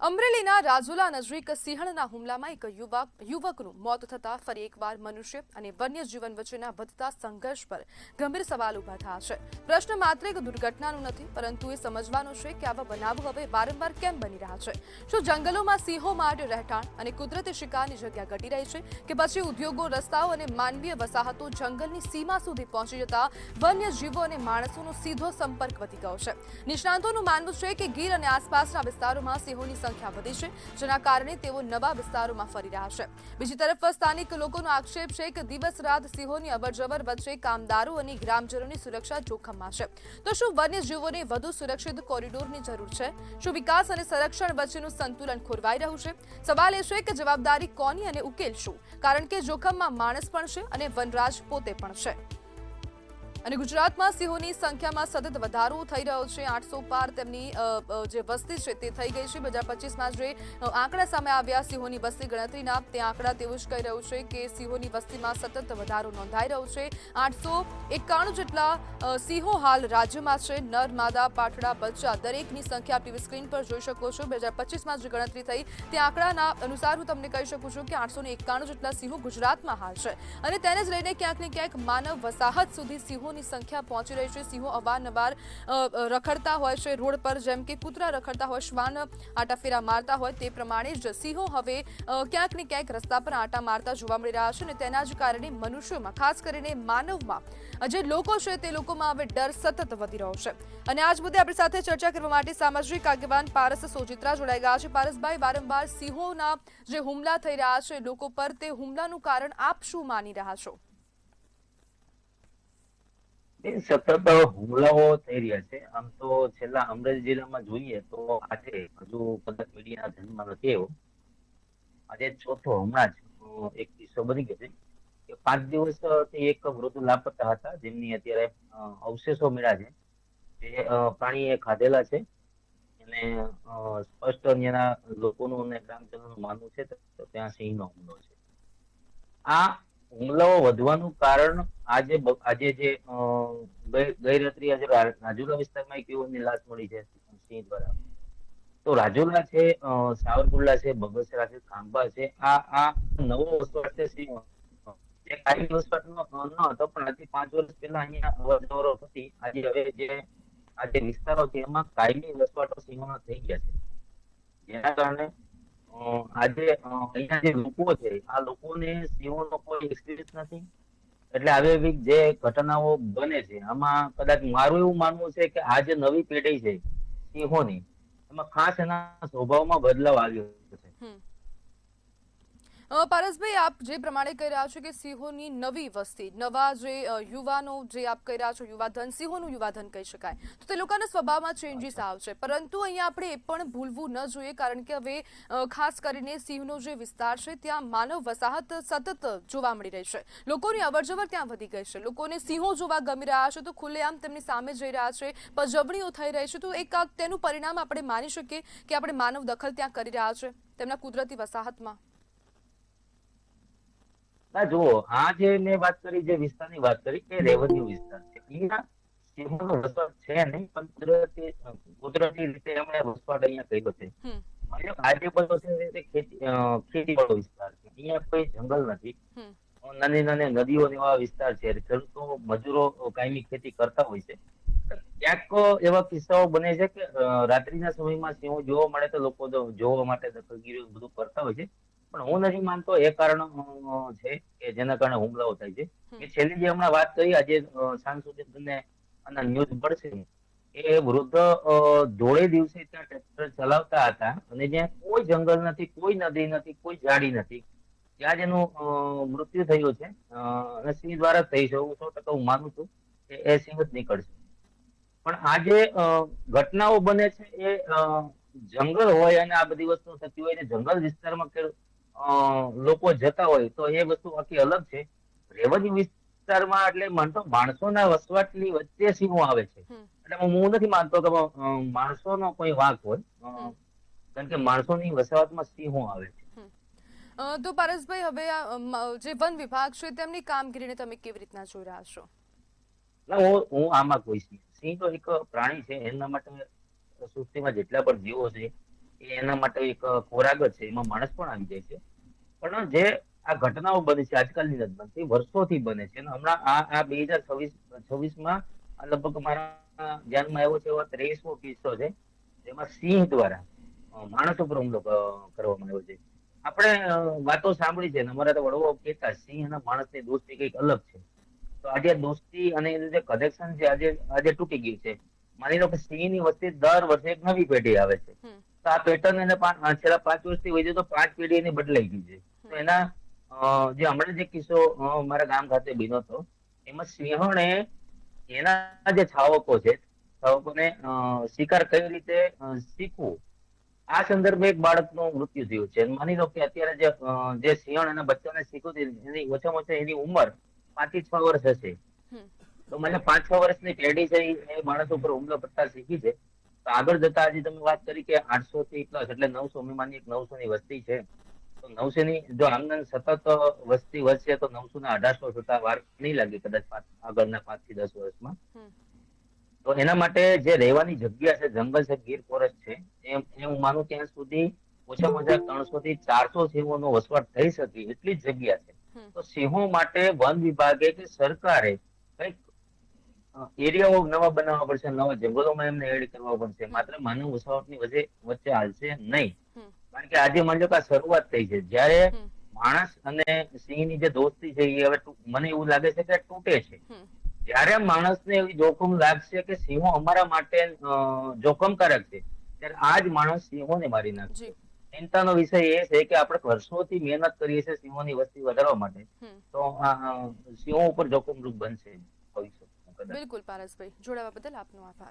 અમરેલીના રાજુલા નજીક સિંહણના હુમલામાં એક યુવકનું મોત થતા ફરી એકવાર મનુષ્ય અને વન્ય જીવન વચ્ચેના વધતા સંઘર્ષ પર ગંભીર સવાલ ઉભા થયા છે। પ્રશ્ન માત્ર એક દુર્ઘટનાનો નથી, પરંતુ એ સમજવાનો છે કે આવા બનાવો હવે વારંવાર કેમ બની રહ્યા છે। શું જંગલોમાં સિંહો માટે રહેઠાણ અને કુદરતી શિકારની જગ્યા ઘટી રહી છે, કે પછી ઉદ્યોગો, રસ્તાઓ અને માનવીય વસાહતો જંગલની સીમા સુધી પહોંચી જતા વન્ય જીવો અને માણસોનો સીધો સંપર્ક વધી ગયો છે। નિષ્ણાતોનું માનવું છે કે ગીર અને આસપાસના વિસ્તારોમાં સિંહોની સંખ્યા વધી છે, જેના કારણે તેઓ નવા વિસ્તારોમાં ફરી રહ્યા છે। બીજી તરફ સ્થાનિક લોકોનો આક્ષેપ છે કે દિવસ રાત સિંહોની અવરજવર વચ્ચે કામદારો અને ગ્રામજનોની સુરક્ષા જોખમમાં છે। તો શું વન્યજીવોને વધુ સુરક્ષિત કોરિડોરની જરૂર છે? શું વિકાસ અને સંરક્ષણ વચ્ચેનું સંતુલન ખોરવાઈ રહ્યું છે? સવાલ એ છે કે જવાબદારી કોની અને ઉકેલ શું? કારણ કે જોખમમાં માણસ પણ છે અને વનરાજ પોતે પણ છે। અને ગુજરાતમાં સિંહોની સંખ્યામાં સતત વધારો થઈ રહ્યો છે। 800 પાર તેમની જે વસ્તી છે તે થઈ ગઈ છે। 2025માં જે આંકડા સામે આવ્યા સિંહોની વસ્તી ગણતરીના, તે આંકડા તેવું જ કહી રહ્યું છે કે સિંહોની વસ્તીમાં સતત વધારો નોંધાઈ રહ્યો છે। 891 જેટલા સિંહો હાલ રાજ્યમાં છે। નર, માદા, પાઠડા, બચ્ચા દરેકની સંખ્યા ટીવી સ્ક્રીન પર જોઈ શકો છો। 2025માં જે ગણતરી થઈ તે આંકડાના અનુસાર હું તમને કહી શકું છું કે 891 જેટલા સિંહો ગુજરાતમાં હાલ છે, અને તેને જ લઈને ક્યાંક ને ક્યાંક માનવ વસાહત સુધી સિંહો સંખ્યા પહોંચી રહી છે। સિંહો અવારનવાર રખડતા હોય છે રોડ પર, જેમ કે કૂતરા રખડતા હોય, શ્વાન આટાફેરા મારતા હોય, તે પ્રમાણે જ સિંહો હવે ક્યાંક ને ક્યાંક રસ્તા પર આટા મારતા જોવા મળી રહ્યા છે, અને તેના જ કારણે મનુષ્યોમાં, ખાસ કરીને માનવમાં, જે લોકો છે તે લોકોમાં હવે ડર સતત વધી રહ્યો છે। અને આ જ મુદ્દે આપણી સાથે ચર્ચા કરવા માટે સામાજિક આગેવાન પારસ સોજિત્રા જોડાઈ ગયા છે। પારસભાઈ, વારંવાર સિંહોના જે હુમલા થઈ રહ્યા છે લોકો પર, તે હુમલાનું કારણ આપ શું માની રહ્યા છો? સતત હુમલાઓ થઈ રહ્યા છે। આમ તો છેલ્લા અમરેલી જિલ્લામાં જોઈએ તો આજે હજુ કદાચ મીડિયાના ધ્યાનમાં નથી આવ્યો, આજે ચોથો હમણાં જ એક કિસ્સો બની ગયો છે કે 5 દિવસથી એક વૃદ્ધ લાપતા હતા, જેમની અત્યારે અવશેષો મળ્યા છે। જે પ્રાણીએ ખાધેલા છે, અને સ્પષ્ટ ત્યાંના લોકોનું અને ગ્રામજનોનું માનવું છે તો ત્યાં સિંહનો હુમલો છે। આ હુમલાઓ વધવાનું કારણ આજે જે ગઈ રાત્રે આજે રાજુલા વિસ્તારમાં એક યુવાનની લાશ મળી છે સિંહ દ્વારા। તો રાજુલા છે, સાવરકુંડલા છે, બગસરા છે, ખાંભા છે, આ નવો વસવાટ છે સિંહ, જે કાયમી વસવાટ ન હતો, પણ આજથી 5 વર્ષ પહેલા અહીંયા અવરજવર હતી। આજે હવે જે વિસ્તારો છે એમાં કાયમી વસવાટો સિંહોના થઈ ગયા છે, જેના કારણે આજે અહીંયા જે લોકો છે આ લોકોને સિંહોનો કોઈ એક્સપિરિયન્સ નથી। એટલે આવી જે ઘટનાઓ બને છે આમાં કદાચ મારું એવું માનવું છે કે આ જે નવી પેઢી છે સિંહોની, એમાં ખાસ એના સ્વભાવમાં બદલાવ આવ્યો છે। પારસભાઈ, આપ જે પ્રમાણે કહી રહ્યા છો કે સિંહોની નવી વસ્તી, નવા જે યુવાનો, જે આપ કહી રહ્યા છો યુવાધન, સિંહોનું યુવાધન કહી શકાય, તો તે લોકોના સ્વભાવમાં ચેન્જીસ આવશે, પરંતુ અહીંયા આપણે એ પણ ભૂલવું ન જોઈએ, કારણ કે હવે ખાસ કરીને સિંહનો જે વિસ્તાર છે ત્યાં માનવ વસાહત સતત જોવા મળી રહી છે। લોકોની અવરજવર ત્યાં વધી ગઈ છે, લોકોને સિંહો જોવા ગમી રહ્યા છે, તો ખુલ્લેઆમ તેમની સામે જઈ રહ્યા છે, પજવણીઓ થઈ રહી છે, તો એક તેનું પરિણામ આપણે માની શકીએ કે આપણે માનવ દખલ ત્યાં કરી રહ્યા છે તેમના કુદરતી વસાહતમાં? ના, જુઓ, આ જે મેં વાત કરી, જે વિસ્તારની વાત કરી, એ રેવન્યુ વિસ્તાર છે। અહીંયા સિંહોનો વસવાટ છે નહીં, પણ કુદરતી રીતે એમણે વસવાટ અહીંયા કર્યો છે। આજે બધો છે ખેતીવાળો વિસ્તાર છે, અહીંયા કોઈ જંગલ નથી, નાની નાની નદીઓ એવા વિસ્તાર છે, ખેડૂતો મજૂરો કાયમી ખેતી કરતા હોય છે। ક્યાંક એવા કિસ્સાઓ બને છે કે રાત્રિના સમયમાં સિંહો જોવા મળે તો લોકો જોવા માટે દખલગીરી બધું કરતા હોય છે, પણ હું નથી માનતો એ કારણ છે કે જેના કારણે હુમલાઓ થાય છે। કે છેલ્લી જે હમણાં વાત કરી, આજે સાંજ સુધી તમને આના ન્યૂઝ મળશે, એ વૃદ્ધ ધોળે દિવસે ત્યાં ટ્રેક્ટર ચલાવતા હતા, અને જ્યાં કોઈ જંગલ નથી, કોઈ નદી નથી, કોઈ ઝાડી નથી, ત્યાં જ એનું મૃત્યુ થયું છે। અને સિંહ દ્વારા થઈ છે, હું 100% હું માનું છું કે એ સિંહ જ નીકળશે। પણ આ જે ઘટનાઓ બને છે એ જંગલ હોય અને આ બધી વસ્તુ થતી હોય, જંગલ વિસ્તારમાં લોકો જતા હોય તો એ વસ્તુ આખી અલગ છે। રેવન્યુ વિસ્તારમાં એટલે માણસોના વસવાટની વચ્ચે સિંહો આવે છે, એટલે હું નથી માનતો કે માણસોનો કોઈ વાંક હોય, કારણ કે માણસોની વસાહતમાં સિંહો આવે છે। તો પારસભાઈ, હવે જે વન વિભાગ છે તેમની કામગીરીને તમે કેવી રીતના જોઈ રહ્યા છો? હું આમાં કોઈ સિંહ તો એક પ્રાણી છે, એના માટે સૃષ્ટિમાં જેટલા પણ જીવો છે એ એના માટે એક ખોરાક જ છે, એમાં માણસ પણ આવી જાય છે. પણ જે આ ઘટનાઓ બને છે આજકાલની નથી બનતી, વર્ષોથી બને છે. અને હમણાં આ 2026માં આ લગભગ મારા ધ્યાનમાં આવ્યો છે એવો 23મો કિસ્સો છે, જેમાં સિંહ દ્વારા માણસ ઉપર હુમલો કરવામાં આવ્યો છે. આપણે વાતો સાંભળી છે ને અમારા તો વડવાઓ કહેતા સિંહ અને માણસની દોસ્તી કંઈક અલગ છે. તો આજે દોસ્તી અને એનું જે કનેક્શન છે આજે તૂટી ગયું છે. માની લો કે સિંહની વસ્તી દર વર્ષે એક નવી પેઢી આવે છે. તો આ પેટર્ન એને છેલ્લા 5 વર્ષથી વધી તો 5 પેઢી એની બદલાઈ ગઈ છે. તો એના જે હમણાં જે કિસ્સો મારા ગામ ખાતે બન્યો હતો, એમાં સિંહણે એના જે છાવકોને શિકાર કઈ રીતે શીખવું, આ સંદર્ભે એક બાળકનું મૃત્યુ થયું છે. માની લો કે અત્યારે જે સિંહણ એના બચ્ચાને શીખવું છે, એની ઓછામાં ઓછી એની ઉંમર 5 થી 6 વર્ષ હશે. તો મને 5-6 વર્ષની પેઢી છે એ માણસ ઉપર હુમલો કરતા શીખી છે. તો આગળ જતા આજે તમે વાત કરી કે 800 થી પ્લસ એટલે 900, મેં માની 900 ની વસ્તી છે. તો 900 ની જો આમને સતત વસ્તી વધશે તો 900 ને 1800 થતા વાર નહીં લાગે કદાચ આગળના 5 થી 10 વર્ષમાં. તો એના માટે જે રહેવાની જગ્યા છે, જંગલ છે, ગીર ફોરેસ્ટ છે, એમ હું માનું ત્યાં સુધી ઓછામાં ઓછા 300 થી 400 સિંહોનો વસવાટ થઈ શકે એટલી જ જગ્યા છે. તો સિંહો માટે વન વિભાગે કે સરકારે કઈક એરિયાઓ નવા બનાવવા પડશે, નવા જંગલોમાં એમને એડ કરવા પડશે. માત્ર માનવ વસાવટની વચ્ચે હાલશે નહીં. કારણ કે આજે માની લો કે આ શરૂઆત થઈ છે. જ્યારે માણસ અને સિંહની જે દોસ્તી છે એ હવે મને એવું લાગે છે કે તૂટે છે. જ્યારે માણસને એવી જોખમ લાગશે કે સિંહો અમારા માટે જોખમકારક છે, ત્યારે આ જ માણસ સિંહોને મારી નાખશે. ચિંતાનો વિષય એ છે કે આપણે વર્ષોથી મહેનત કરીએ છીએ સિંહોની વસ્તી વધારવા માટે, તો સિંહો ઉપર જોખમરૂપ બનશે ભવિષ્યમાં. બિલકુલ પારસભાઈ, જોડાવા બદલ આપનો આભાર.